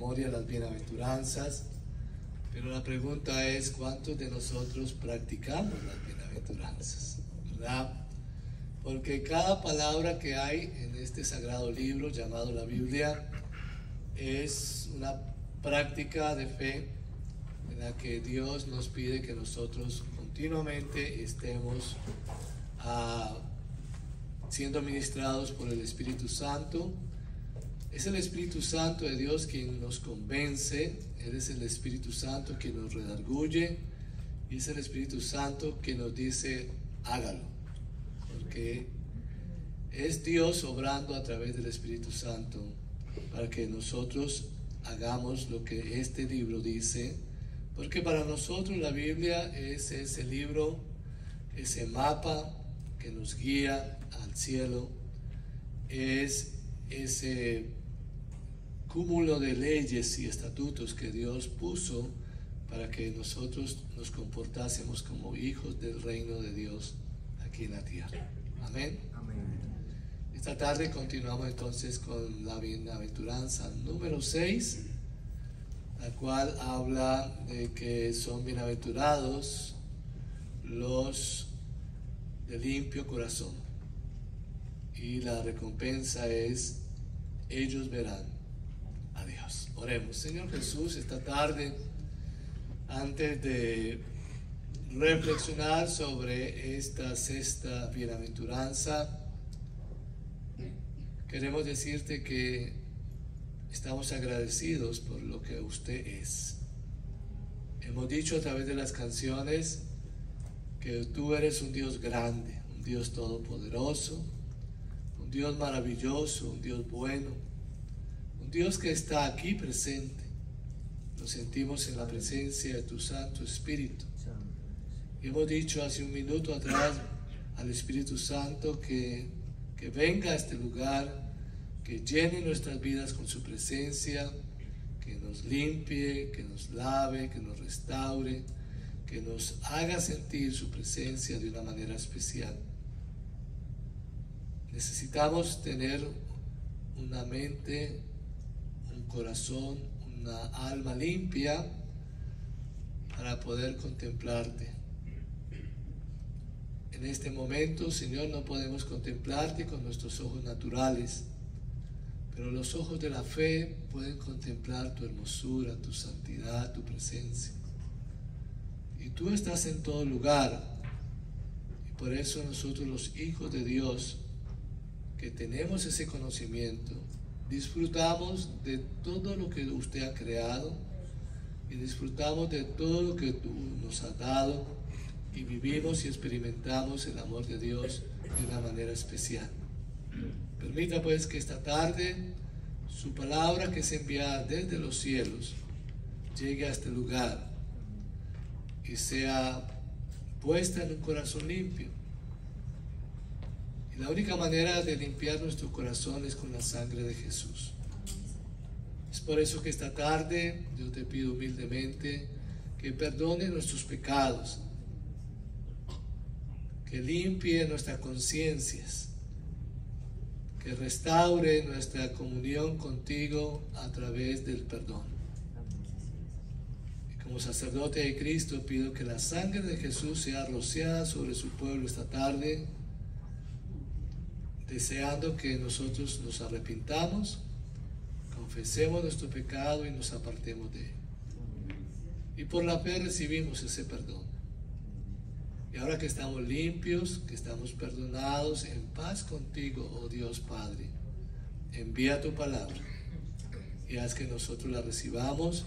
memoria las bienaventuranzas, pero la pregunta es, ¿cuántos de nosotros practicamos las bienaventuranzas? ¿Verdad? Porque cada palabra que hay en este sagrado libro llamado la Biblia es una práctica de fe en la que Dios nos pide que nosotros continuamente estemos siendo ministrados por el Espíritu Santo. Es el Espíritu Santo de Dios quien nos convence, Él es el Espíritu Santo quien nos redarguye, y es el Espíritu Santo quien nos dice, hágalo, porque es Dios obrando a través del Espíritu Santo para que nosotros hagamos lo que este libro dice, porque para nosotros la Biblia es ese libro, ese mapa que nos guía al cielo, es ese cúmulo de leyes y estatutos que Dios puso para que nosotros nos comportásemos como hijos del reino de Dios aquí en la tierra. Amén. Amén. Esta tarde continuamos entonces con la bienaventuranza número 6, la cual habla de que son bienaventurados los de limpio corazón, y la recompensa es, ellos verán a Dios. Oremos. Señor Jesús, esta tarde, antes de reflexionar sobre esta sexta bienaventuranza, queremos decirte que estamos agradecidos por lo que usted es. Hemos dicho a través de las canciones que tú eres un Dios grande, un Dios todopoderoso, un Dios maravilloso, un Dios bueno, un Dios que está aquí presente. Lo sentimos en la presencia de tu Santo Espíritu. Y hemos dicho hace un minuto atrás al Espíritu Santo que venga a este lugar, que llene nuestras vidas con su presencia, que nos limpie, que nos lave, que nos restaure, que nos haga sentir su presencia de una manera especial. Necesitamos tener una mente, un corazón, una alma limpia para poder contemplarte. En este momento, Señor, no podemos contemplarte con nuestros ojos naturales, pero los ojos de la fe pueden contemplar tu hermosura, tu santidad, tu presencia. Y tú estás en todo lugar, y por eso nosotros, los hijos de Dios, que tenemos ese conocimiento, disfrutamos de todo lo que usted ha creado, y disfrutamos de todo lo que tú nos has dado, y vivimos y experimentamos el amor de Dios de una manera especial. Permita pues que esta tarde su palabra, que es enviada desde los cielos, llegue a este lugar y sea puesta en un corazón limpio. Y la única manera de limpiar nuestro corazón es con la sangre de Jesús. Es por eso que esta tarde yo te pido humildemente que perdone nuestros pecados, que limpie nuestras conciencias, que restaure nuestra comunión contigo a través del perdón. Y como sacerdote de Cristo pido que la sangre de Jesús sea rociada sobre su pueblo esta tarde, deseando que nosotros nos arrepintamos, confesemos nuestro pecado y nos apartemos de él. Y por la fe recibimos ese perdón. Y ahora que estamos limpios, que estamos perdonados, en paz contigo, oh Dios Padre, envía tu palabra y haz que nosotros la recibamos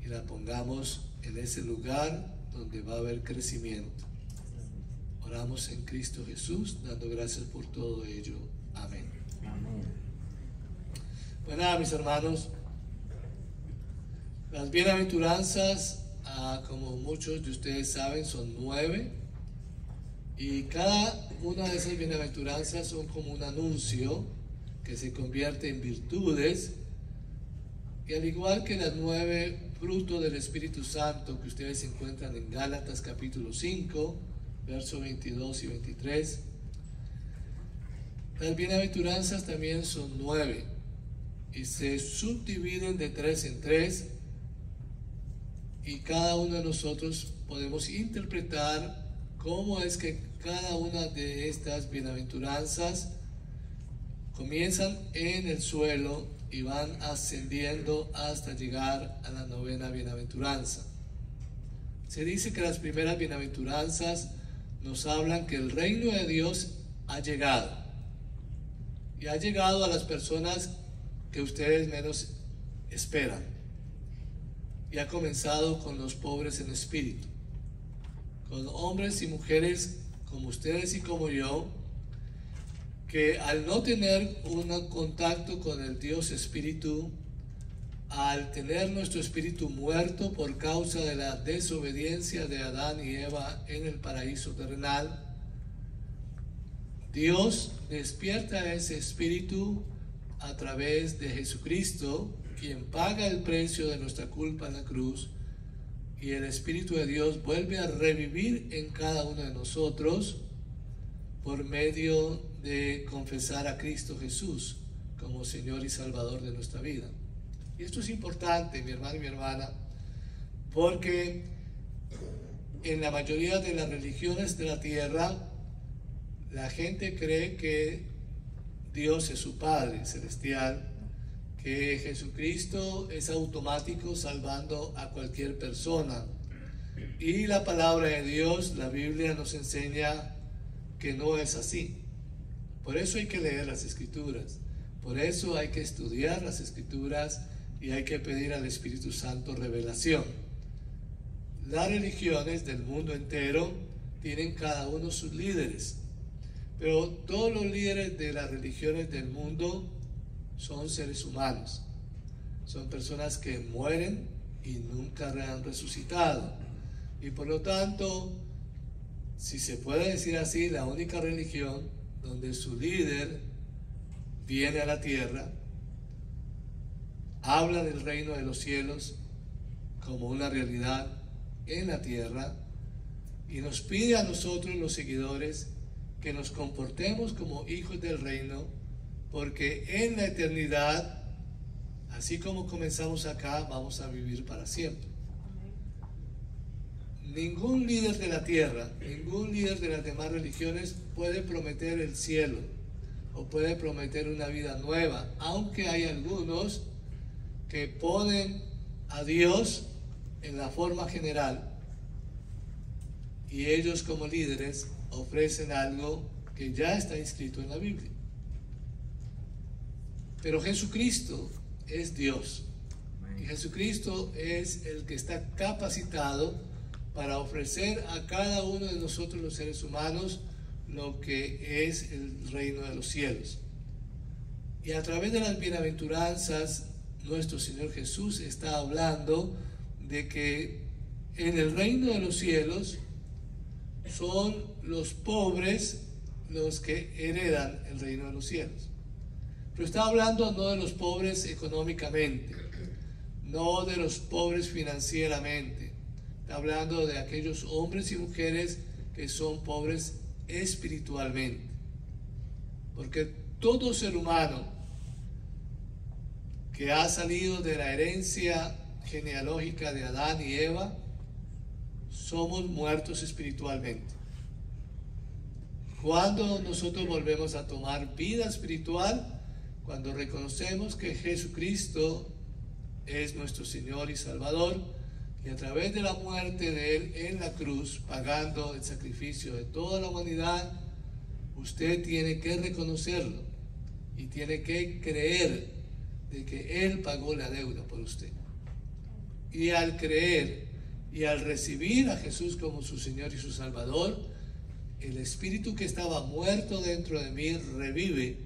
y la pongamos en ese lugar donde va a haber crecimiento. Oramos en Cristo Jesús, dando gracias por todo ello. Amén. Amén. Pues nada, mis hermanos, las bienaventuranzas, como muchos de ustedes saben, son 9. Y cada una de esas bienaventuranzas son como un anuncio que se convierte en virtudes. Y al igual que las 9 frutos del Espíritu Santo que ustedes encuentran en Gálatas capítulo 5, versos 22 y 23, las bienaventuranzas también son 9. y se subdividen de 3 en 3, y cada uno de nosotros podemos interpretar cómo es que cada una de estas bienaventuranzas comienzan en el suelo y van ascendiendo hasta llegar a la 9ª bienaventuranza. Se dice que las primeras bienaventuranzas nos hablan que el reino de Dios ha llegado, y ha llegado a las personas que ustedes menos esperan, y ha comenzado con los pobres en espíritu, con hombres y mujeres como ustedes y como yo, que al no tener un contacto con el Dios Espíritu, al tener nuestro espíritu muerto por causa de la desobediencia de Adán y Eva en el paraíso terrenal, Dios despierta ese espíritu a través de Jesucristo, quien paga el precio de nuestra culpa en la cruz, y el Espíritu de Dios vuelve a revivir en cada uno de nosotros por medio de confesar a Cristo Jesús como Señor y Salvador de nuestra vida. Y esto es importante, mi hermano y mi hermana, porque en la mayoría de las religiones de la tierra, la gente cree que Dios es su Padre celestial, que Jesucristo es automático salvando a cualquier persona. Y la palabra de Dios, la Biblia, nos enseña que no es así. Por eso hay que leer las Escrituras, por eso hay que estudiar las Escrituras y hay que pedir al Espíritu Santo revelación. Las religiones del mundo entero tienen cada uno sus líderes, pero todos los líderes de las religiones del mundo son seres humanos, son personas que mueren y nunca han resucitado, y por lo tanto, si se puede decir así, la única religión donde su líder viene a la tierra, habla del reino de los cielos como una realidad en la tierra, y nos pide a nosotros los seguidores que nos comportemos como hijos del reino, porque en la eternidad, así como comenzamos acá, vamos a vivir para siempre. Ningún líder de la tierra, ningún líder de las demás religiones puede prometer el cielo o puede prometer una vida nueva, aunque hay algunos que ponen a Dios en la forma general y ellos como líderes ofrecen algo que ya está inscrito en la Biblia. Pero Jesucristo es Dios, y Jesucristo es el que está capacitado para ofrecer a cada uno de nosotros los seres humanos lo que es el reino de los cielos. Y a través de las bienaventuranzas, nuestro Señor Jesús está hablando de que en el reino de los cielos son los pobres los que heredan el reino de los cielos. Pero está hablando no de los pobres económicamente, no de los pobres financieramente. Está hablando de aquellos hombres y mujeres que son pobres espiritualmente. Porque todo ser humano que ha salido de la herencia genealógica de Adán y Eva, somos muertos espiritualmente. Cuando nosotros volvemos a tomar vida espiritual, cuando reconocemos que Jesucristo es nuestro Señor y Salvador, y a través de la muerte de Él en la cruz, pagando el sacrificio de toda la humanidad, usted tiene que reconocerlo y tiene que creer de que Él pagó la deuda por usted. Y al creer y al recibir a Jesús como su Señor y su Salvador, el espíritu que estaba muerto dentro de mí revive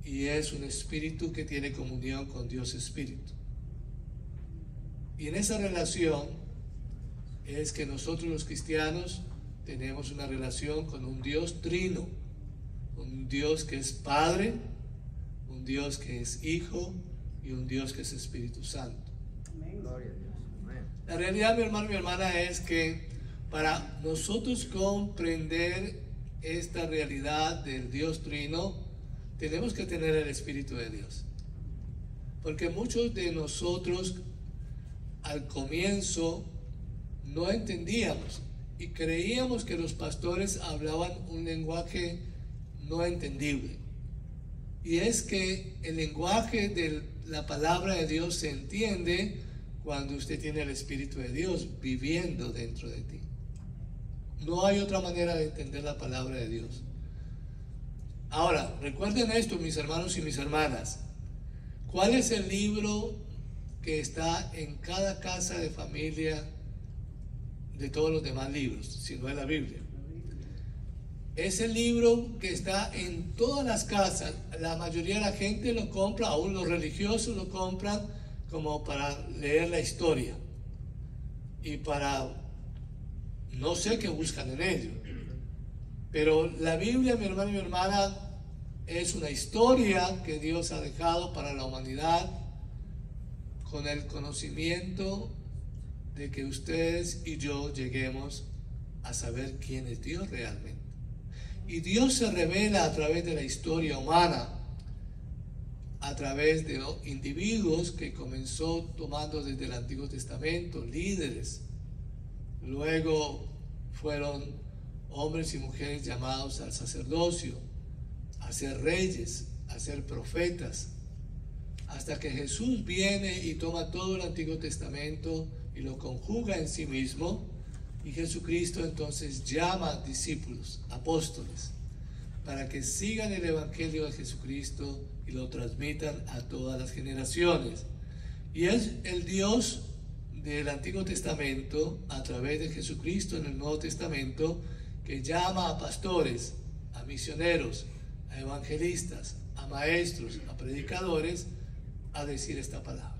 y es un espíritu que tiene comunión con Dios Espíritu. Y en esa relación es que nosotros los cristianos tenemos una relación con un Dios trino, un Dios que es Padre, un Dios que es Hijo y un Dios que es Espíritu Santo. Gloria a Dios. Amén. La realidad, mi hermano, mi hermana, es que para nosotros comprender esta realidad del Dios trino, tenemos que tener el Espíritu de Dios. Porque muchos de nosotros al comienzo no entendíamos y creíamos que los pastores hablaban un lenguaje no entendible. Y es que el lenguaje de la palabra de Dios se entiende cuando usted tiene el Espíritu de Dios viviendo dentro de ti. No hay otra manera de entender la palabra de Dios. Ahora, recuerden esto, mis hermanos y mis hermanas. ¿Cuál es el libro que está en cada casa de familia de todos los demás libros, si no es la Biblia? Es el libro que está en todas las casas. La mayoría de la gente lo compra, aún los religiosos lo compran como para leer la historia y para, no sé qué buscan en ello, pero la Biblia, mi hermano y mi hermana, es una historia que Dios ha dejado para la humanidad con el conocimiento de que ustedes y yo lleguemos a saber quién es Dios realmente. Y Dios se revela a través de la historia humana, a través de individuos que comenzó tomando desde el Antiguo Testamento, líderes. Luego fueron hombres y mujeres llamados al sacerdocio, a ser reyes, a ser profetas, hasta que Jesús viene y toma todo el Antiguo Testamento y lo conjuga en sí mismo, y Jesucristo entonces llama discípulos, apóstoles, para que sigan el Evangelio de Jesucristo y lo transmitan a todas las generaciones. Y es el Dios del Antiguo Testamento, a través de Jesucristo en el Nuevo Testamento, que llama a pastores, a misioneros, a evangelistas, a maestros, a predicadores, a decir esta palabra.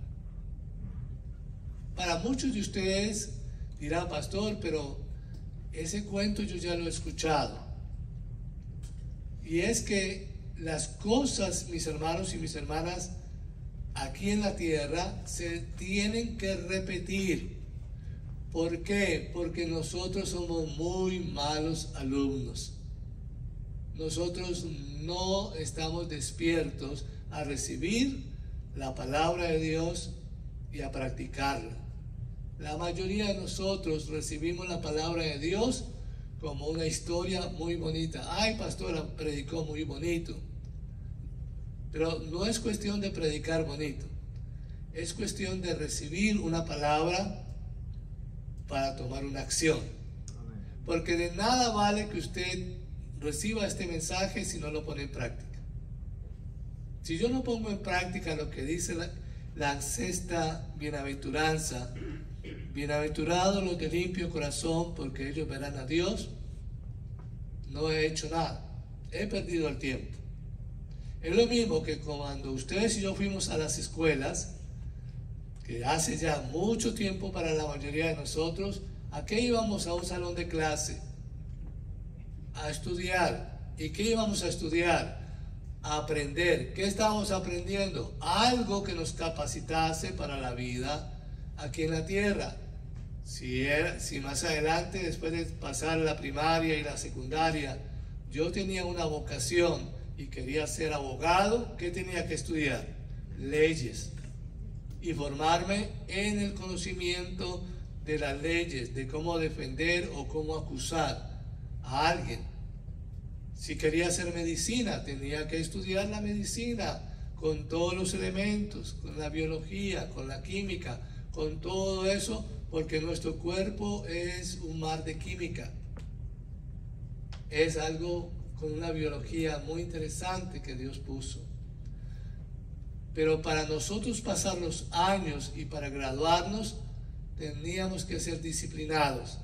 Para muchos de ustedes dirán, pastor, pero ese cuento yo ya lo he escuchado. Y es que las cosas, mis hermanos y mis hermanas, aquí en la tierra se tienen que repetir. ¿Por qué? Porque nosotros somos muy malos alumnos. Nosotros no estamos despiertos a recibir la palabra de Dios y a practicarla. La mayoría de nosotros recibimos la palabra de Dios como una historia muy bonita. Ay, pastora, predicó muy bonito. Pero no es cuestión de predicar bonito. Es cuestión de recibir una palabra para tomar una acción. Porque de nada vale que usted reciba este mensaje si no lo pone en práctica. Si yo no pongo en práctica lo que dice la sexta bienaventuranza, bienaventurados los de limpio corazón, porque ellos verán a Dios, no he hecho nada, he perdido el tiempo. Es lo mismo que cuando ustedes y yo fuimos a las escuelas, que hace ya mucho tiempo para la mayoría de nosotros, ¿a qué íbamos a un salón de clase? A estudiar. ¿Y qué íbamos a estudiar? A aprender. ¿Qué estábamos aprendiendo? Algo que nos capacitase para la vida aquí en la tierra. Si más adelante, después de pasar la primaria y la secundaria, yo tenía una vocación y quería ser abogado, ¿qué tenía que estudiar? Leyes. Y formarme en el conocimiento de las leyes, de cómo defender o cómo acusar a alguien. Si quería hacer medicina, tenía que estudiar la medicina con todos los elementos, con la biología, con la química, con todo eso, porque nuestro cuerpo es un mar de química. Es algo con una biología muy interesante que Dios puso. Pero para nosotros pasar los años y para graduarnos, teníamos que ser disciplinados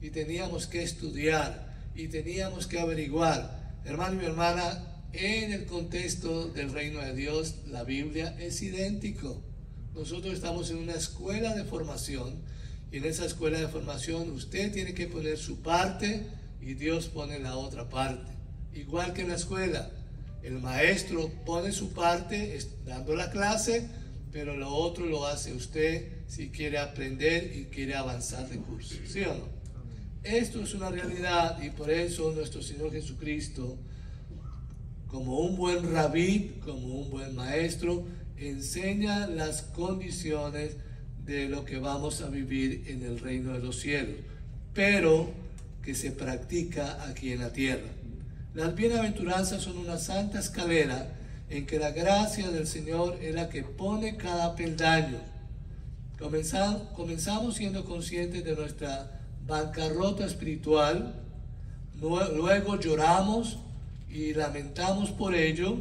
y teníamos que estudiar y teníamos que averiguar. Hermano y mi hermana, en el contexto del reino de Dios, la Biblia es idéntico. Nosotros estamos en una escuela de formación y en esa escuela de formación usted tiene que poner su parte y Dios pone la otra parte. Igual que en la escuela, el maestro pone su parte dando la clase, pero lo otro lo hace usted si quiere aprender y quiere avanzar de curso, ¿sí o no? Esto es una realidad y por eso nuestro Señor Jesucristo, como un buen rabí, como un buen maestro, enseña las condiciones de lo que vamos a vivir en el reino de los cielos, pero que se practica aquí en la tierra. Las bienaventuranzas son una santa escalera en que la gracia del Señor es la que pone cada peldaño. Comenzamos siendo conscientes de nuestra bancarrota espiritual, luego lloramos y lamentamos por ello,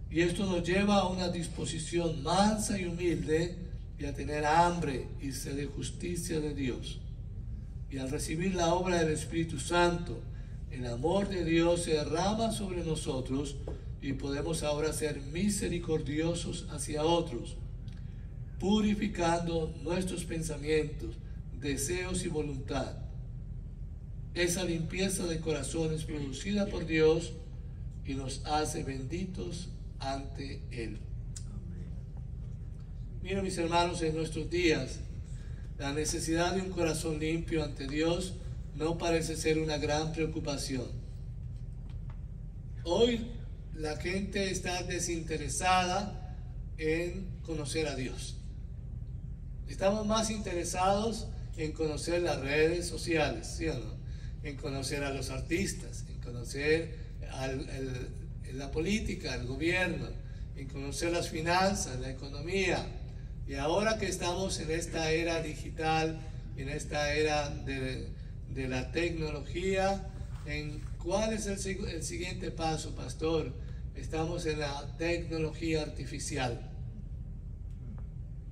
y esto nos lleva a una disposición mansa y humilde y a tener hambre y sed de justicia de Dios. Y al recibir la obra del Espíritu Santo, el amor de Dios se derrama sobre nosotros y podemos ahora ser misericordiosos hacia otros, purificando nuestros pensamientos, deseos y voluntad. Esa limpieza de corazón es producida por Dios y nos hace benditos ante Él. Miren, mis hermanos, en nuestros días, la necesidad de un corazón limpio ante Dios no parece ser una gran preocupación. Hoy la gente está desinteresada en conocer a Dios. Estamos más interesados en conocer las redes sociales, ¿sí o no? En conocer a los artistas, en conocer la política, el gobierno, en conocer las finanzas, la economía. Y ahora que estamos en esta era digital, en esta era de la tecnología, ¿cuál es el siguiente paso, pastor? Estamos en la tecnología artificial.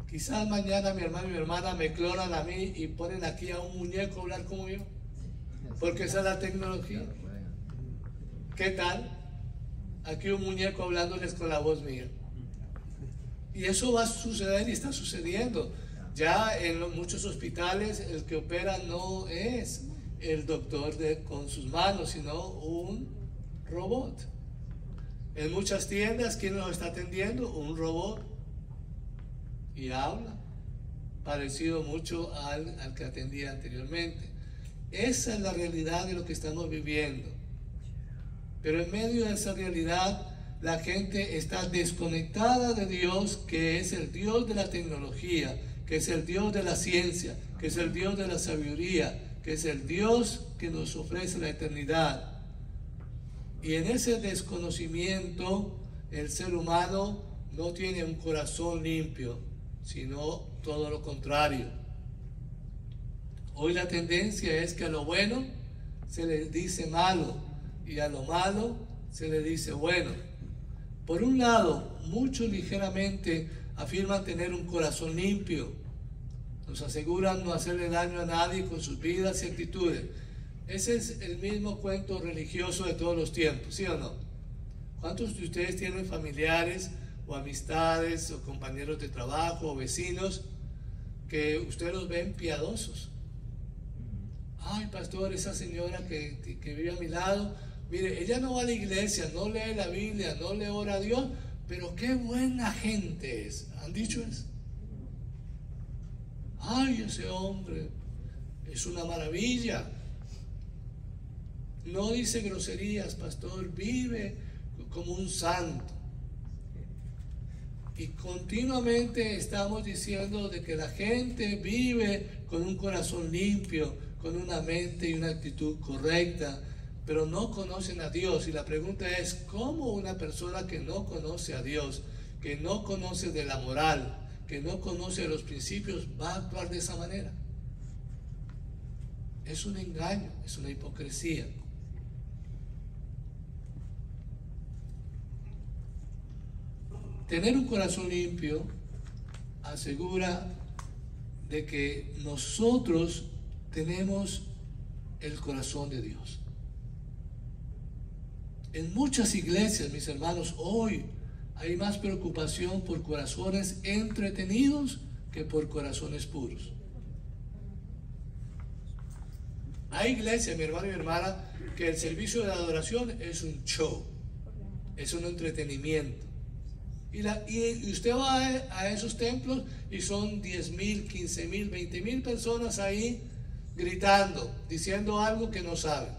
Quizás mañana mi hermano y mi hermana me clonan a mí y ponen aquí a un muñeco a hablar como yo, porque esa es la tecnología. ¿Qué tal? Aquí un muñeco hablándoles con la voz mía. Y eso va a suceder y está sucediendo. Ya en muchos hospitales el que opera no es el doctor con sus manos, sino un robot. En muchas tiendas, ¿quién nos está atendiendo? Un robot. Y habla, parecido mucho al que atendía anteriormente. Esa es la realidad de lo que estamos viviendo. Pero en medio de esa realidad, la gente está desconectada de Dios, que es el Dios de la tecnología, que es el Dios de la ciencia, que es el Dios de la sabiduría, que es el Dios que nos ofrece la eternidad. Y en ese desconocimiento, el ser humano no tiene un corazón limpio, sino todo lo contrario. Hoy la tendencia es que a lo bueno se le dice malo y a lo malo se le dice bueno. Por un lado, muchos ligeramente afirman tener un corazón limpio. Nos aseguran no hacerle daño a nadie con sus vidas y actitudes. Ese es el mismo cuento religioso de todos los tiempos, ¿sí o no? ¿Cuántos de ustedes tienen familiares o amistades o compañeros de trabajo o vecinos que ustedes los ven piadosos? Ay, pastor, esa señora que vive a mi lado, mire, ella no va a la iglesia, no lee la Biblia, no le ora a Dios, pero qué buena gente es. ¿Han dicho eso? Ay, ese hombre es una maravilla. No dice groserías, pastor, vive como un santo. Y continuamente estamos diciendo de que la gente vive con un corazón limpio, con una mente y una actitud correcta, pero no conocen a Dios. Y la pregunta es, ¿cómo una persona que no conoce a Dios, que no conoce de la moral, que no conoce de los principios, va a actuar de esa manera? Es un engaño, es una hipocresía. Tener un corazón limpio asegura de que nosotros tenemos el corazón de Dios. En muchas iglesias, mis hermanos, hoy hay más preocupación por corazones entretenidos que por corazones puros. Hay iglesias, mi hermano y mi hermana, que el servicio de adoración es un show, es un entretenimiento. Y usted va a esos templos y son 10,000, 15,000, 20,000 personas ahí gritando, diciendo algo que no saben.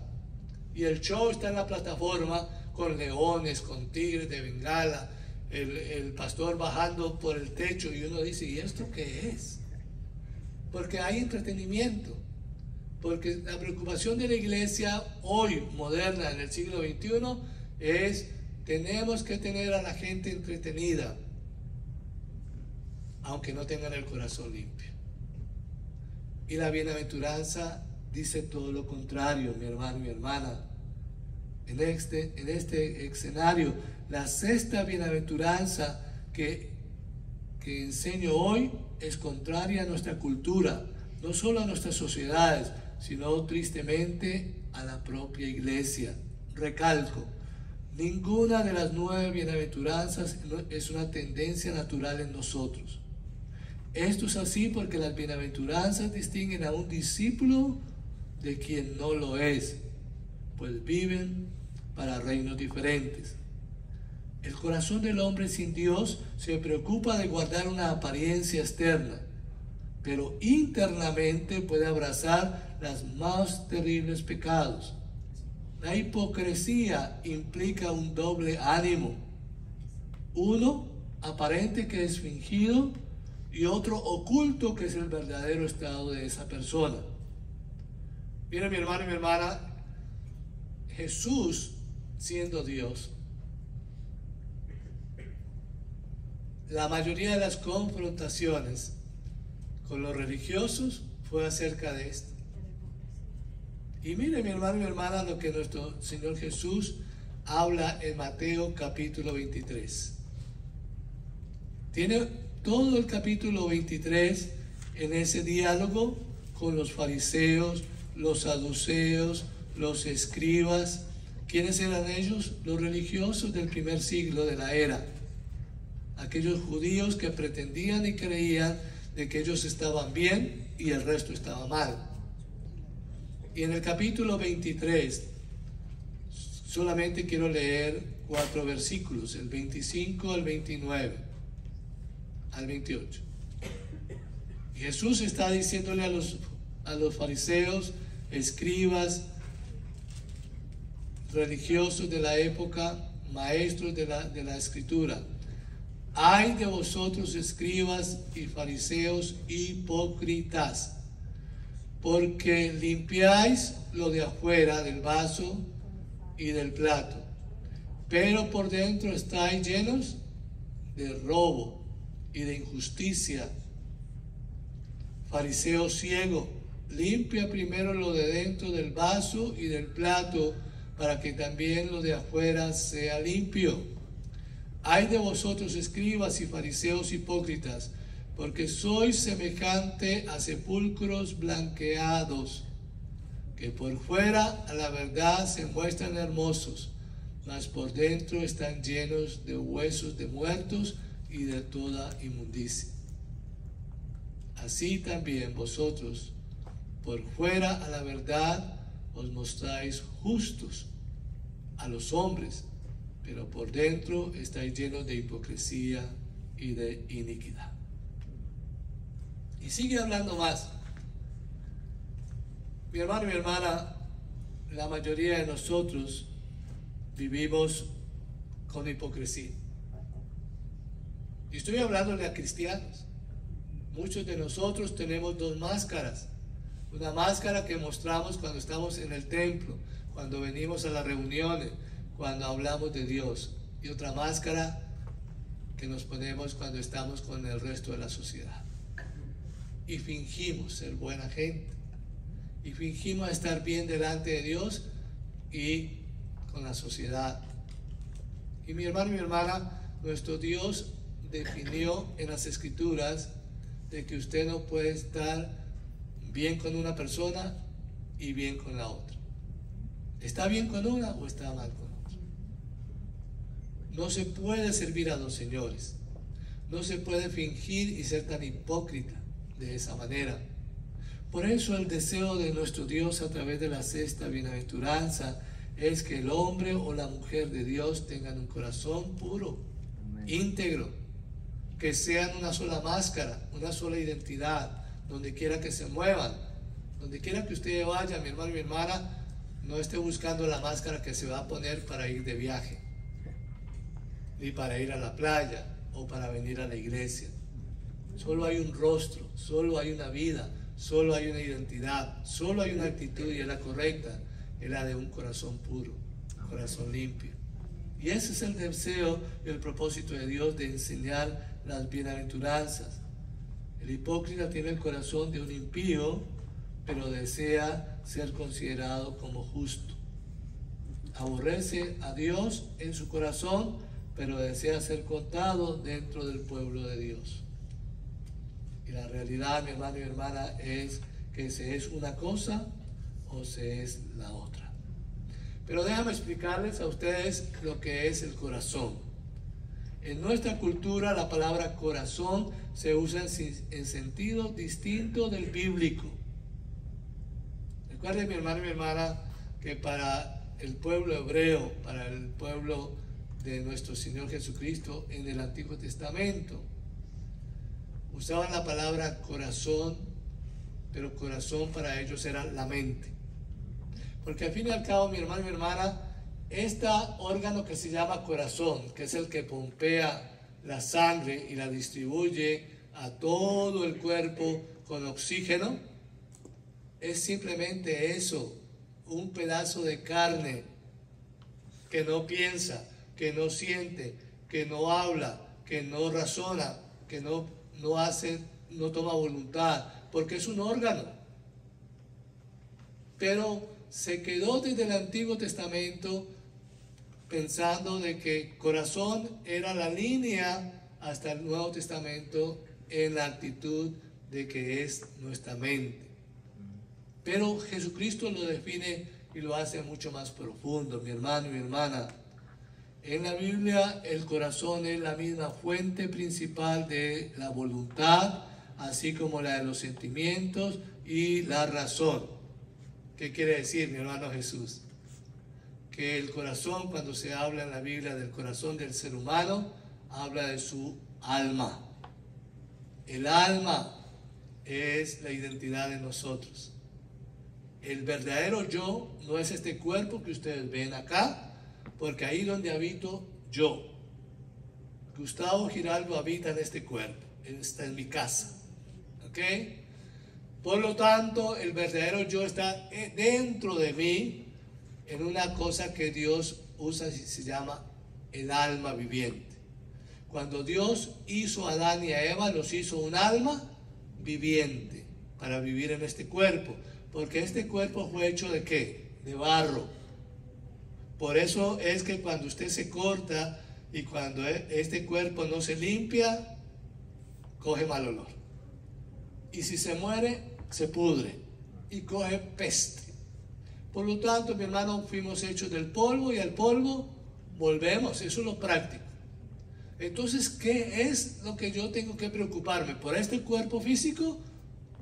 Y el show está en la plataforma con leones, con tigres de Bengala, el pastor bajando por el techo y uno dice, ¿y esto qué es? Porque hay entretenimiento. Porque la preocupación de la iglesia hoy, moderna, en el siglo XXI, es tenemos que tener a la gente entretenida, aunque no tengan el corazón limpio. Y la bienaventuranza dice todo lo contrario, mi hermano y mi hermana. En este escenario, la sexta bienaventuranza que enseño hoy es contraria a nuestra cultura, no solo a nuestras sociedades, sino tristemente a la propia iglesia. Recalco, ninguna de las 9 bienaventuranzas es una tendencia natural en nosotros. Esto es así porque las bienaventuranzas distinguen a un discípulo de quien no lo es, pues viven para reinos diferentes. El corazón del hombre sin Dios se preocupa de guardar una apariencia externa, pero internamente puede abrazar los más terribles pecados. La hipocresía implica un doble ánimo, uno aparente que es fingido y otro oculto que es el verdadero estado de esa persona. Mire, mi hermano y mi hermana, Jesús, siendo Dios, la mayoría de las confrontaciones con los religiosos fue acerca de esto. Y mire, mi hermano y mi hermana, lo que nuestro Señor Jesús habla en Mateo capítulo 23. Tiene todo el capítulo 23 en ese diálogo con los fariseos, los saduceos, los escribas. ¿Quiénes eran ellos? Los religiosos del primer siglo de la era. Aquellos judíos que pretendían y creían de que ellos estaban bien y el resto estaba mal. Y en el capítulo 23 solamente quiero leer 4 versículos, el 25 al 29 al 28. Y Jesús está diciéndole a los fariseos, escribas, religiosos de la época, maestros de la escritura: ay de vosotros, escribas y fariseos hipócritas, porque limpiáis lo de afuera del vaso y del plato, pero por dentro estáis llenos de robo y de injusticia. Fariseo ciego, limpia primero lo de dentro del vaso y del plato, para que también lo de afuera sea limpio. Ay de vosotros, escribas y fariseos hipócritas, porque sois semejante a sepulcros blanqueados, que por fuera a la verdad se muestran hermosos, mas por dentro están llenos de huesos de muertos y de toda inmundicia. Así también vosotros, por fuera a la verdad, os mostráis justos a los hombres, pero por dentro estáis llenos de hipocresía y de iniquidad. Y sigue hablando más. Mi hermano y mi hermana, la mayoría de nosotros vivimos con hipocresía. Y estoy hablando de cristianos. Muchos de nosotros tenemos 2 máscaras. Una máscara que mostramos cuando estamos en el templo, cuando venimos a las reuniones, cuando hablamos de Dios. Y otra máscara que nos ponemos cuando estamos con el resto de la sociedad. Y fingimos ser buena gente. Y fingimos estar bien delante de Dios y con la sociedad. Y mi hermano y mi hermana, nuestro Dios definió en las Escrituras de que usted no puede estar bien con una persona y bien con la otra. ¿Está bien con una o está mal con otra? No se puede servir a 2 señores. No se puede fingir y ser tan hipócrita de esa manera. Por eso el deseo de nuestro Dios a través de la sexta bienaventuranza es que el hombre o la mujer de Dios tengan un corazón puro, íntegro, que sean una sola máscara, una sola identidad, donde quiera que se muevan, donde quiera que usted vaya, mi hermano y mi hermana, no esté buscando la máscara que se va a poner para ir de viaje. ni para ir a la playa o para venir a la iglesia. Solo hay un rostro, solo hay una vida, solo hay una identidad, solo hay una actitud, y es la correcta, es la de un corazón puro, un corazón limpio. Y ese es el deseo y el propósito de Dios, de enseñar las bienaventuranzas. El hipócrita tiene el corazón de un impío, pero desea ser considerado como justo. Aborrece a Dios en su corazón, pero desea ser contado dentro del pueblo de Dios. Y la realidad, mi hermano y hermana, es que se es una cosa o se es la otra. Pero déjame explicarles a ustedes lo que es el corazón. En nuestra cultura la palabra corazón se usa en sentido distinto del bíblico. Recuerden, mi hermano y mi hermana, que para el pueblo hebreo, para el pueblo de nuestro Señor Jesucristo en el Antiguo Testamento, usaban la palabra corazón, pero corazón para ellos era la mente. Porque al fin y al cabo, mi hermano y mi hermana, este órgano que se llama corazón, que es el que pompea la sangre y la distribuye a todo el cuerpo con oxígeno, es simplemente eso, un pedazo de carne que no piensa, que no siente, que no habla, que no razona, que no hace, no toma voluntad, porque es un órgano. Pero se quedó desde el Antiguo Testamento pensando de que corazón era la línea hasta el Nuevo Testamento en la actitud de que es nuestra mente. Pero Jesucristo lo define y lo hace mucho más profundo, mi hermano y mi hermana. En la Biblia el corazón es la misma fuente principal de la voluntad, así como la de los sentimientos y la razón. ¿Qué quiere decir, mi hermano Jesús? Que el corazón, cuando se habla en la Biblia del corazón del ser humano, habla de su alma. El alma es la identidad de nosotros. El verdadero yo no es este cuerpo que ustedes ven acá, porque ahí donde habito yo. Gustavo Giraldo habita en este cuerpo, él está en mi casa. ¿Ok? Por lo tanto, el verdadero yo está dentro de mí, en una cosa que Dios usa y se llama el alma viviente. Cuando Dios hizo a Adán y a Eva, los hizo un alma viviente para vivir en este cuerpo. Porque este cuerpo fue hecho ¿de qué? De barro. Por eso es que cuando usted se corta y cuando este cuerpo no se limpia, coge mal olor. Y si se muere, se pudre y coge peste. Por lo tanto, mi hermano, fuimos hechos del polvo y al polvo volvemos. Eso es lo práctico. Entonces, ¿qué es lo que yo tengo que preocuparme? ¿Por este cuerpo físico?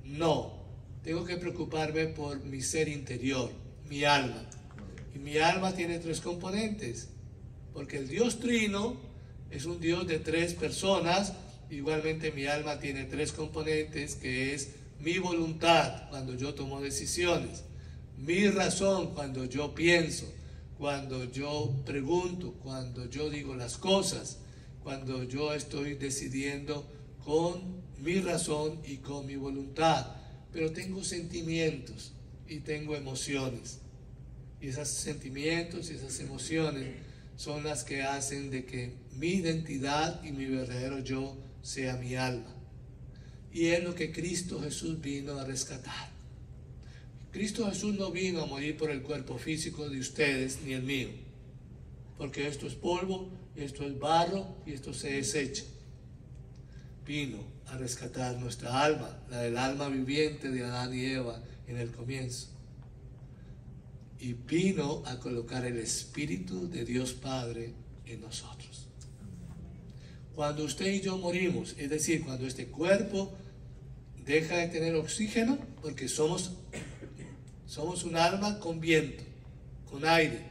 No. Tengo que preocuparme por mi ser interior, mi alma. Y mi alma tiene tres componentes. Porque el Dios Trino es un Dios de tres personas. Igualmente mi alma tiene tres componentes, que es mi voluntad cuando yo tomo decisiones, mi razón cuando yo pienso, cuando yo pregunto, cuando yo digo las cosas, cuando yo estoy decidiendo con mi razón y con mi voluntad. Pero tengo sentimientos y tengo emociones. Y esos sentimientos y esas emociones son las que hacen de que mi identidad y mi verdadero yo sea mi alma. Y es lo que Cristo Jesús vino a rescatar. Cristo Jesús no vino a morir por el cuerpo físico de ustedes ni el mío. Porque esto es polvo, esto es barro y esto se desecha. Vino a rescatar nuestra alma, la del alma viviente de Adán y Eva en el comienzo. Y vino a colocar el Espíritu de Dios Padre en nosotros. Cuando usted y yo morimos, es decir, cuando este cuerpo deja de tener oxígeno, porque somos un alma con viento, con aire,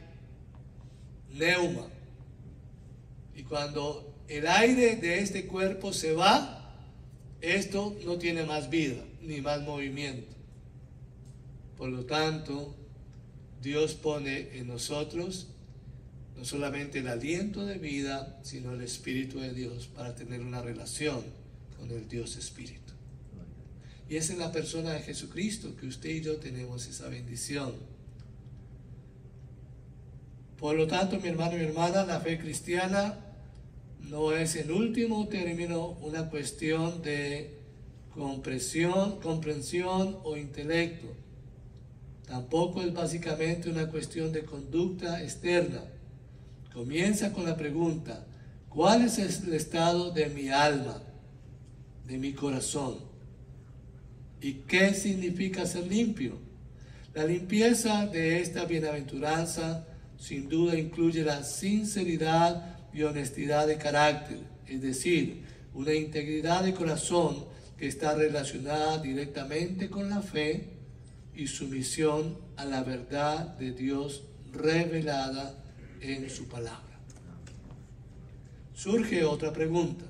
neuma. Y cuando el aire de este cuerpo se va, esto no tiene más vida, ni más movimiento. Por lo tanto, Dios pone en nosotros no solamente el aliento de vida, sino el Espíritu de Dios para tener una relación con el Dios Espíritu. Y es en la persona de Jesucristo que usted y yo tenemos esa bendición. Por lo tanto, mi hermano y mi hermana, la fe cristiana no es en último término una cuestión de comprensión o intelecto. Tampoco es básicamente una cuestión de conducta externa. Comienza con la pregunta: ¿cuál es el estado de mi alma, de mi corazón? ¿Y qué significa ser limpio? La limpieza de esta bienaventuranza sin duda incluye la sinceridad y honestidad de carácter, es decir, una integridad de corazón que está relacionada directamente con la fe y sumisión a la verdad de Dios revelada en su palabra. Surge otra pregunta: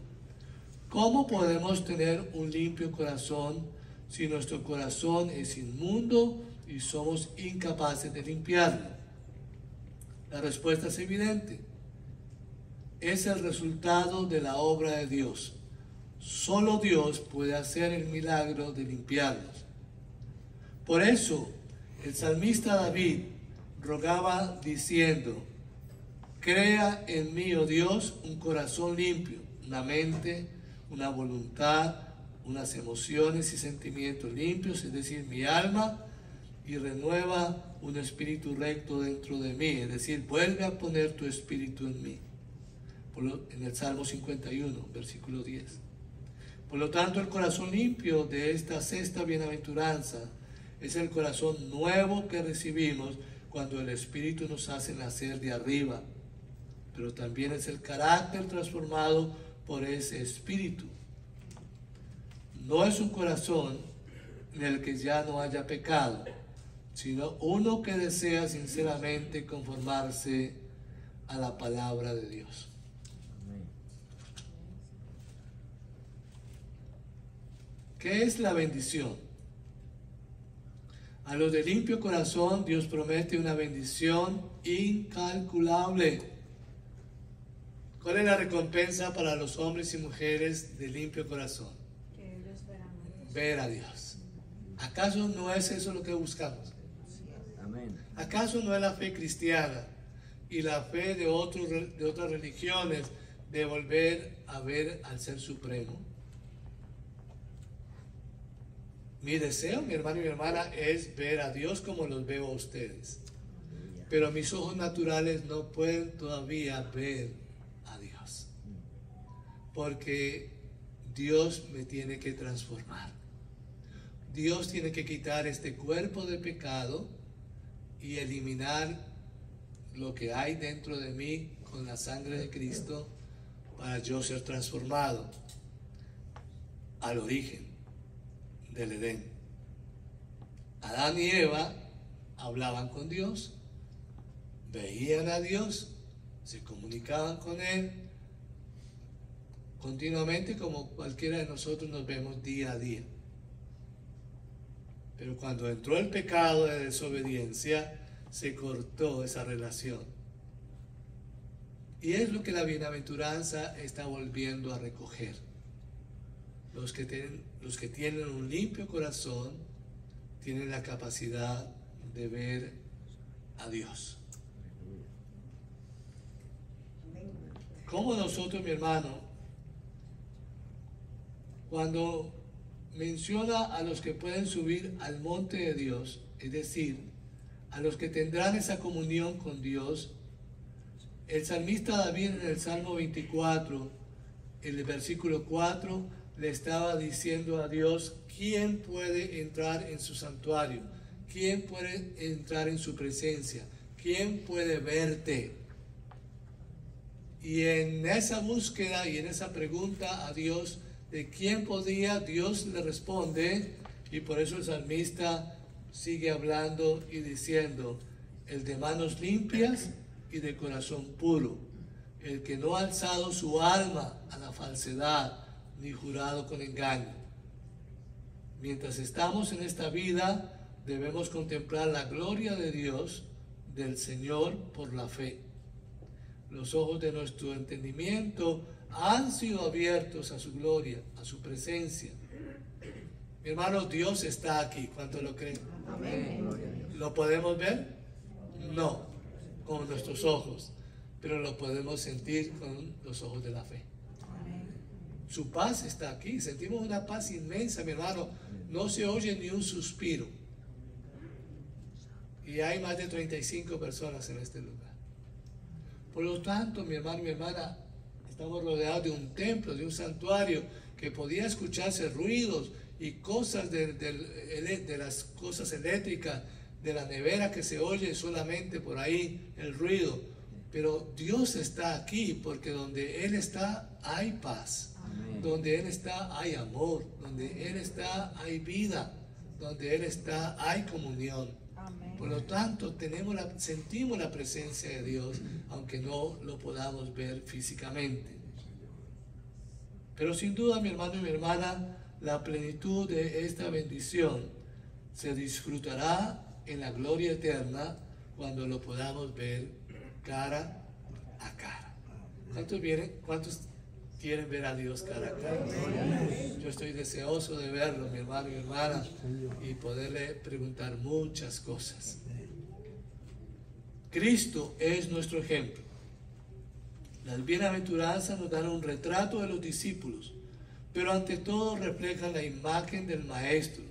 ¿cómo podemos tener un limpio corazón si nuestro corazón es inmundo y somos incapaces de limpiarlo? La respuesta es evidente. Es el resultado de la obra de Dios. Solo Dios puede hacer el milagro de limpiarnos. Por eso, el salmista David rogaba diciendo: crea en mí, oh Dios, un corazón limpio, una mente, una voluntad, unas emociones y sentimientos limpios, es decir, mi alma, y renueva un espíritu recto dentro de mí, es decir, vuelve a poner tu espíritu en mí. En el Salmo 51, versículo 10. Por lo tanto, el corazón limpio de esta sexta bienaventuranza es el corazón nuevo que recibimos cuando el Espíritu nos hace nacer de arriba, pero también es el carácter transformado por ese Espíritu. No es un corazón en el que ya no haya pecado, sino uno que desea sinceramente conformarse a la palabra de Dios. ¿Qué es la bendición? A los de limpio corazón Dios promete una bendición incalculable. ¿Cuál es la recompensa para los hombres y mujeres de limpio corazón? Que ellos verán a Dios. Ver a Dios. ¿Acaso no es eso lo que buscamos? Amén. ¿Acaso no es la fe cristiana y la fe de otras religiones de volver a ver al Ser Supremo? Mi deseo, mi hermano y mi hermana, es ver a Dios como los veo a ustedes. Pero mis ojos naturales no pueden todavía ver a Dios. Porque Dios me tiene que transformar. Dios tiene que quitar este cuerpo de pecado y eliminar lo que hay dentro de mí con la sangre de Cristo para yo ser transformado al origen del Edén. Adán y Eva hablaban con Dios, veían a Dios, se comunicaban con Él continuamente, como cualquiera de nosotros nos vemos día a día. Pero cuando entró el pecado de desobediencia, se cortó esa relación. Y es lo que la bienaventuranza está volviendo a recoger. Los que tienen un limpio corazón tienen la capacidad de ver a Dios. Como nosotros, mi hermano, cuando menciona a los que pueden subir al monte de Dios, es decir, a los que tendrán esa comunión con Dios, el salmista David en el Salmo 24, en el versículo 4, le estaba diciendo a Dios: ¿quién puede entrar en su santuario? ¿Quién puede entrar en su presencia? ¿Quién puede verte? Y en esa búsqueda y en esa pregunta a Dios de quién podía, Dios le responde, y por eso el salmista sigue hablando y diciendo: el de manos limpias y de corazón puro, el que no ha alzado su alma a la falsedad ni jurado con engaño. Mientras estamos en esta vida, debemos contemplar la gloria de Dios, del Señor, por la fe. Los ojos de nuestro entendimiento han sido abiertos a su gloria, a su presencia. Mi hermano, Dios está aquí. ¿Cuánto lo creen? Amén. Gloria a Dios. ¿Lo podemos ver? No, con nuestros ojos, pero lo podemos sentir con los ojos de la fe. Su paz está aquí. Sentimos una paz inmensa, mi hermano. No se oye ni un suspiro. Y hay más de 35 personas en este lugar. Por lo tanto, mi hermano y mi hermana, estamos rodeados de un templo, de un santuario, que podía escucharse ruidos y cosas de las cosas eléctricas, de la nevera que se oye solamente por ahí el ruido. Pero Dios está aquí, porque donde Él está hay paz. Amén. Donde Él está hay amor. Donde Él está hay vida. Donde Él está hay comunión. Amén. Por lo tanto, sentimos la presencia de Dios, aunque no lo podamos ver físicamente. Pero sin duda, mi hermano y mi hermana, la plenitud de esta bendición se disfrutará en la gloria eterna cuando lo podamos ver cara a cara. ¿Cuántos quieren ver a Dios cara a cara? Yo estoy deseoso de verlo, mi hermano y mi hermana, y poderle preguntar muchas cosas. Cristo es nuestro ejemplo. Las bienaventuranzas nos dan un retrato de los discípulos, pero ante todo reflejan la imagen del Maestro,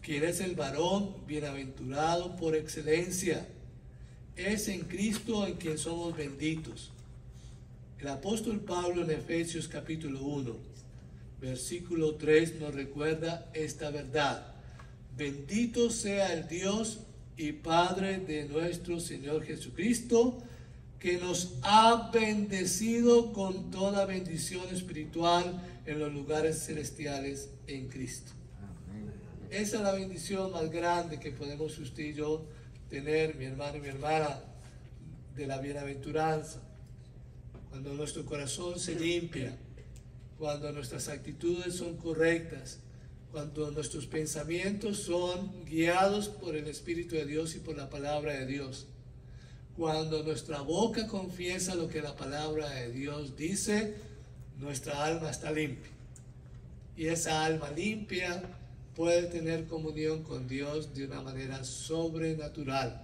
quien es el varón bienaventurado por excelencia. Es en Cristo en quien somos benditos. El apóstol Pablo en Efesios capítulo 1, versículo 3 nos recuerda esta verdad. Bendito sea el Dios y Padre de nuestro Señor Jesucristo, que nos ha bendecido con toda bendición espiritual en los lugares celestiales en Cristo. Amén. Esa es la bendición más grande que podemos usted y yo tener, mi hermano y mi hermana, de la bienaventuranza. Cuando nuestro corazón se limpia, cuando nuestras actitudes son correctas, cuando nuestros pensamientos son guiados por el Espíritu de Dios y por la palabra de Dios, cuando nuestra boca confiesa lo que la palabra de Dios dice, nuestra alma está limpia. Y esa alma limpia puede tener comunión con Dios de una manera sobrenatural.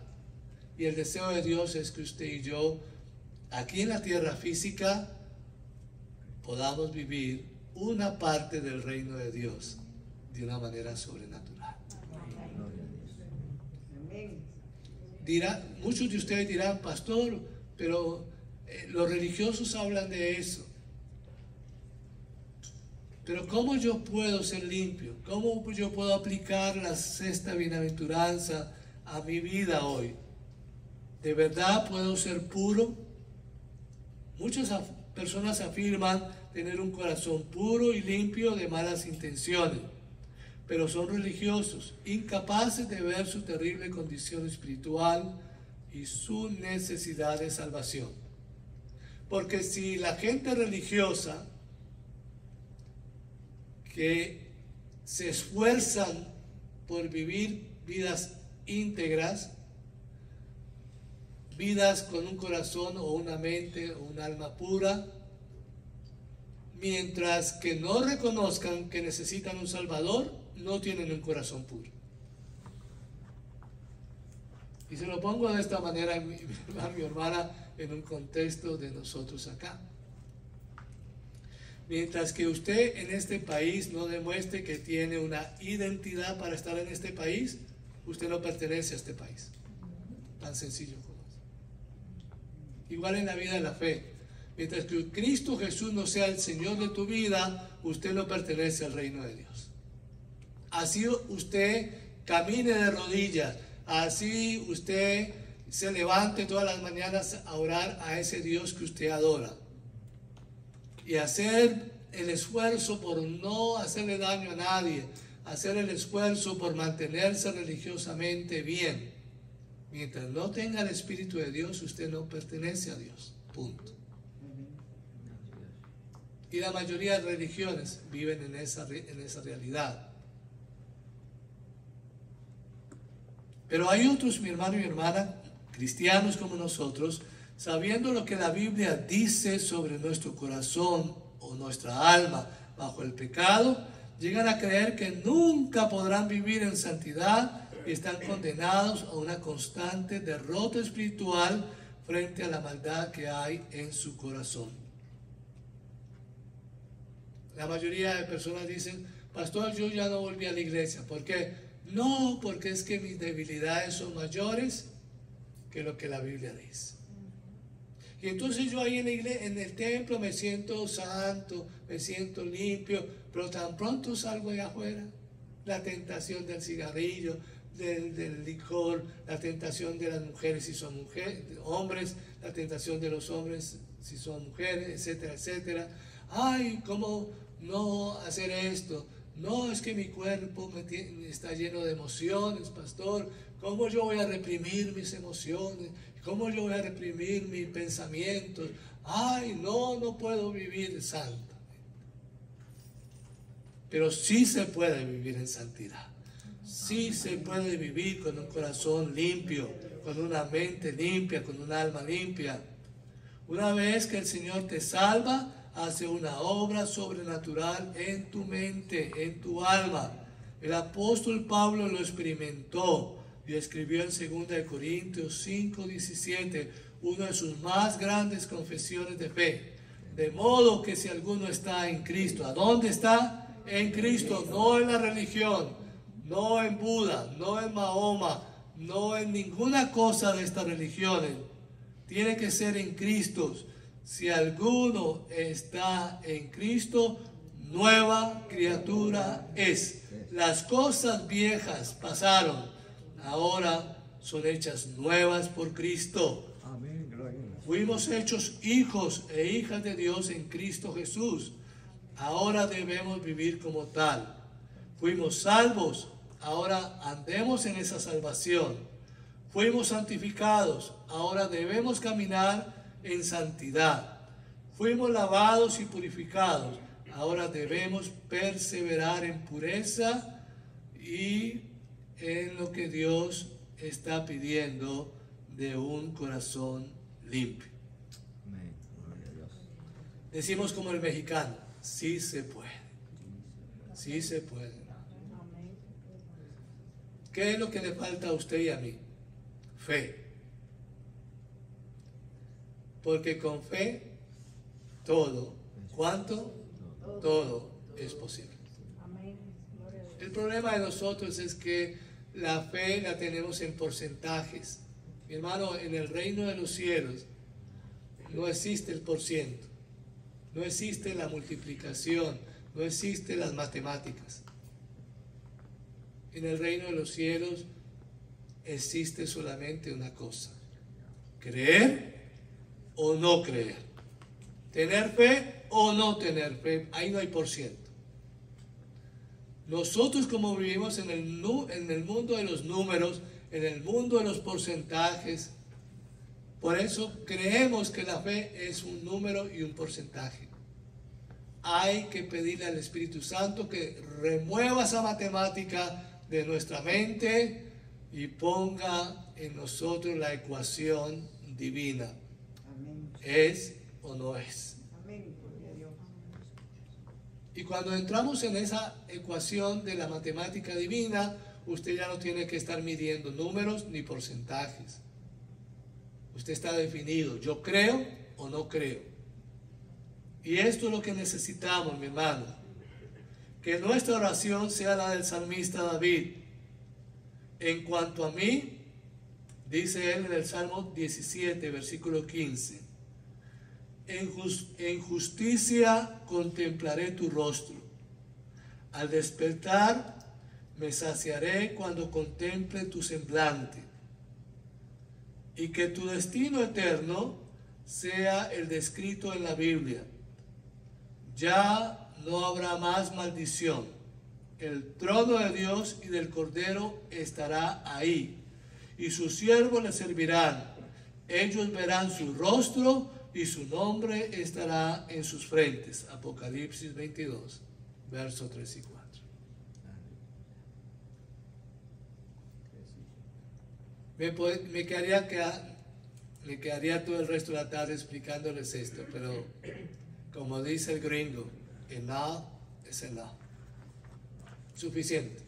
Y el deseo de Dios es que usted y yo, aquí en la tierra física, podamos vivir una parte del reino de Dios de una manera sobrenatural. Muchos de ustedes dirán, pastor, pero los religiosos hablan de eso. Pero ¿cómo yo puedo ser limpio? ¿Cómo yo puedo aplicar la sexta bienaventuranza a mi vida hoy? ¿De verdad puedo ser puro? Muchas personas afirman tener un corazón puro y limpio de malas intenciones, pero son religiosos, incapaces de ver su terrible condición espiritual y su necesidad de salvación. Porque si la gente religiosa que se esfuerzan por vivir vidas íntegras, vidas con un corazón o una mente o un alma pura, mientras que no reconozcan que necesitan un Salvador, no tienen un corazón puro. Y se lo pongo de esta manera a mi hermana en un contexto de nosotros acá. Mientras que usted en este país no demuestre que tiene una identidad para estar en este país, usted no pertenece a este país. Tan sencillo como es. Igual en la vida de la fe. Mientras que Cristo Jesús no sea el Señor de tu vida, usted no pertenece al reino de Dios. Así usted camine de rodillas, así usted se levante todas las mañanas a orar a ese Dios que usted adora. Y hacer el esfuerzo por no hacerle daño a nadie, hacer el esfuerzo por mantenerse religiosamente bien. Mientras no tenga el Espíritu de Dios, usted no pertenece a Dios. Punto. Y la mayoría de religiones viven en esa realidad. Pero hay otros, mi hermano y mi hermana, cristianos como nosotros, sabiendo lo que la Biblia dice sobre nuestro corazón o nuestra alma bajo el pecado, llegan a creer que nunca podrán vivir en santidad y están condenados a una constante derrota espiritual frente a la maldad que hay en su corazón. La mayoría de personas dicen: pastor, yo ya no volví a la iglesia. ¿Por qué? No, porque es que mis debilidades son mayores que lo que la Biblia dice. Y entonces yo ahí en la iglesia, en el templo, me siento santo, me siento limpio, pero tan pronto salgo allá afuera, la tentación del cigarrillo, del licor, la tentación de las mujeres si son hombres, la tentación de los hombres si son mujeres, etcétera, etcétera. Ay, ¿cómo no hacer esto? No, es que mi cuerpo está lleno de emociones, pastor. ¿Cómo yo voy a reprimir mis emociones? ¿Cómo yo voy a reprimir mis pensamientos? Ay, no puedo vivir santo. Pero sí se puede vivir en santidad. Sí se puede vivir con un corazón limpio, con una mente limpia, con un alma limpia. Una vez que el Señor te salva, hace una obra sobrenatural en tu mente, en tu alma. El apóstol Pablo lo experimentó y escribió en 2 Corintios 5:17, una de sus más grandes confesiones de fe. De modo que si alguno está en Cristo, ¿a dónde está? En Cristo, no en la religión, no en Buda, no en Mahoma, no en ninguna cosa de estas religiones. Tiene que ser en Cristo. Si alguno está en Cristo, nueva criatura es. Las cosas viejas pasaron, ahora son hechas nuevas por Cristo. Amén, gloria a Dios. Fuimos hechos hijos e hijas de Dios en Cristo Jesús. Ahora debemos vivir como tal. Fuimos salvos, ahora andemos en esa salvación. Fuimos santificados, ahora debemos caminar en santidad. Fuimos lavados y purificados, ahora debemos perseverar en pureza y en lo que Dios está pidiendo de un corazón limpio. Amén, gloria a Dios. Decimos como el mexicano: sí se puede, sí se puede. ¿Qué es lo que le falta a usted y a mí? Fe. Porque con fe todo, ¿cuánto? Todo es posible. El problema de nosotros es que la fe la tenemos en porcentajes. Mi hermano, en el reino de los cielos no existe el porciento, no existe la multiplicación, no existe las matemáticas. En el reino de los cielos existe solamente una cosa: creer o no creer, tener fe o no tener fe. Ahí no hay por ciento. Nosotros, como vivimos en el mundo de los números, en el mundo de los porcentajes, por eso creemos que la fe es un número y un porcentaje. Hay que pedirle al Espíritu Santo que remueva esa matemática de nuestra mente y ponga en nosotros la ecuación divina. Amén. ¿Es o no es? Amén. Gloria a Dios. Y cuando entramos en esa ecuación de la matemática divina, usted ya no tiene que estar midiendo números ni porcentajes. Usted está definido: yo creo o no creo. Y esto es lo que necesitamos, mi hermano. Que nuestra oración sea la del salmista David. En cuanto a mí, dice él en el Salmo 17, versículo 15, en justicia contemplaré tu rostro. Al despertar me saciaré cuando contemple tu semblante. Y que tu destino eterno sea el descrito en la Biblia. Ya no habrá más maldición. El trono de Dios y del Cordero estará ahí, y sus siervos le servirán. Ellos verán su rostro y su nombre estará en sus frentes. Apocalipsis 22, versos 3 y 4. Me quedaría todo el resto de la tarde explicándoles esto, pero como dice el gringo, enough is enough. Suficiente.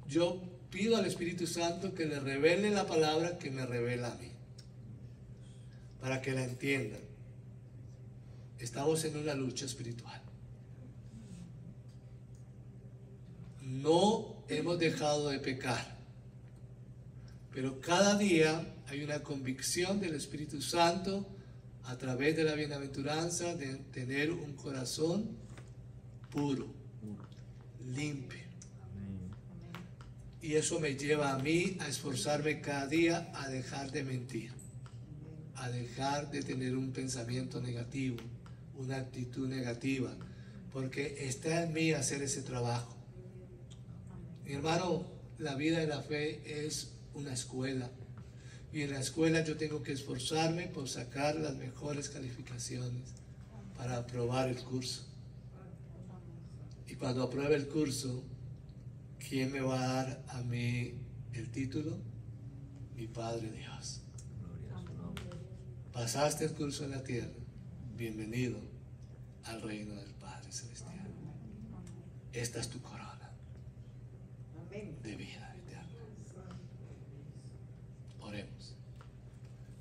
Yo pido al Espíritu Santo que le revele la palabra que me revela a mí, para que la entiendan. Estamos en una lucha espiritual. No hemos dejado de pecar, pero cada día hay una convicción del Espíritu Santo a través de la bienaventuranza de tener un corazón puro, limpio. Y eso me lleva a mí a esforzarme cada día a dejar de mentir, a dejar de tener un pensamiento negativo, una actitud negativa, porque está en mí hacer ese trabajo. Mi hermano, la vida de la fe es una escuela, y en la escuela yo tengo que esforzarme por sacar las mejores calificaciones para aprobar el curso. Y cuando apruebe el curso, ¿quién me va a dar a mí el título? Mi Padre Dios. Pasaste el curso en la tierra, bienvenido al reino del Padre Celestial. Esta es tu corona de vida eterna. Oremos.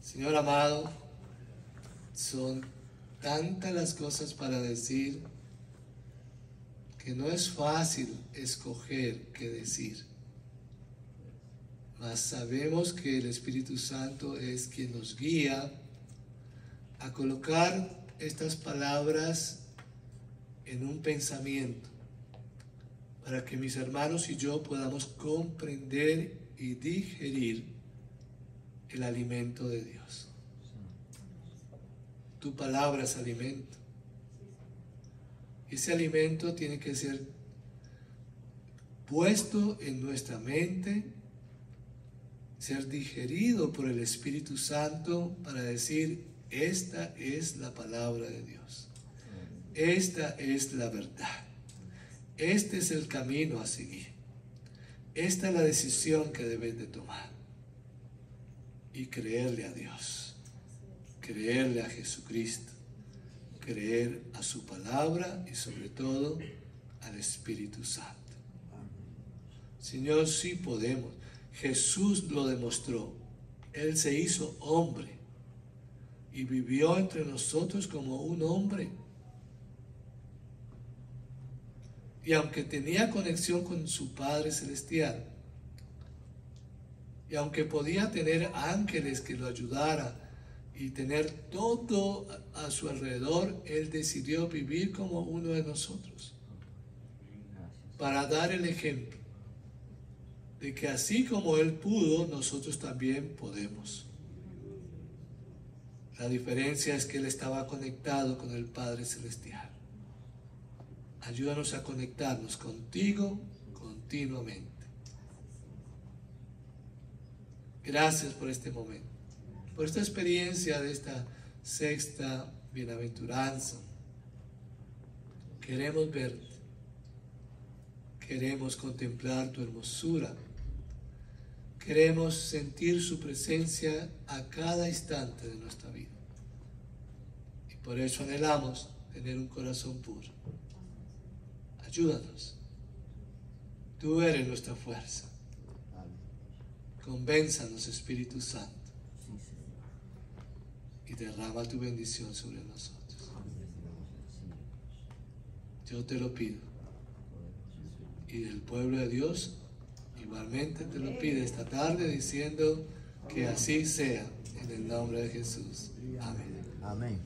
Señor amado, son tantas las cosas para decir que no es fácil escoger qué decir, mas sabemos que el Espíritu Santo es quien nos guía a colocar estas palabras en un pensamiento, para que mis hermanos y yo podamos comprender y digerir el alimento de Dios. Tu palabra es alimento. Ese alimento tiene que ser puesto en nuestra mente, ser digerido por el Espíritu Santo para decir, esta es la palabra de Dios. Esta es la verdad. Este es el camino a seguir. Esta es la decisión que debes de tomar. Y creerle a Dios. Creerle a Jesucristo. Creer a su palabra y sobre todo al Espíritu Santo. Señor, sí podemos. Jesús lo demostró. Él se hizo hombre y vivió entre nosotros como un hombre. Y aunque tenía conexión con su Padre Celestial, y aunque podía tener ángeles que lo ayudaran y tener todo a su alrededor, Él decidió vivir como uno de nosotros, para dar el ejemplo de que así como Él pudo, nosotros también podemos. La diferencia es que Él estaba conectado con el Padre Celestial. Ayúdanos a conectarnos contigo continuamente. Gracias por este momento, por esta experiencia de esta sexta bienaventuranza. Queremos verte, queremos contemplar tu hermosura, queremos sentir su presencia a cada instante de nuestra vida. Y por eso anhelamos tener un corazón puro. Ayúdanos. Tú eres nuestra fuerza. Convénzanos, Espíritu Santo, y derrama tu bendición sobre nosotros. Yo te lo pido. Y el pueblo de Dios igualmente te lo pide esta tarde, diciendo que así sea, en el nombre de Jesús. Amén. Amén.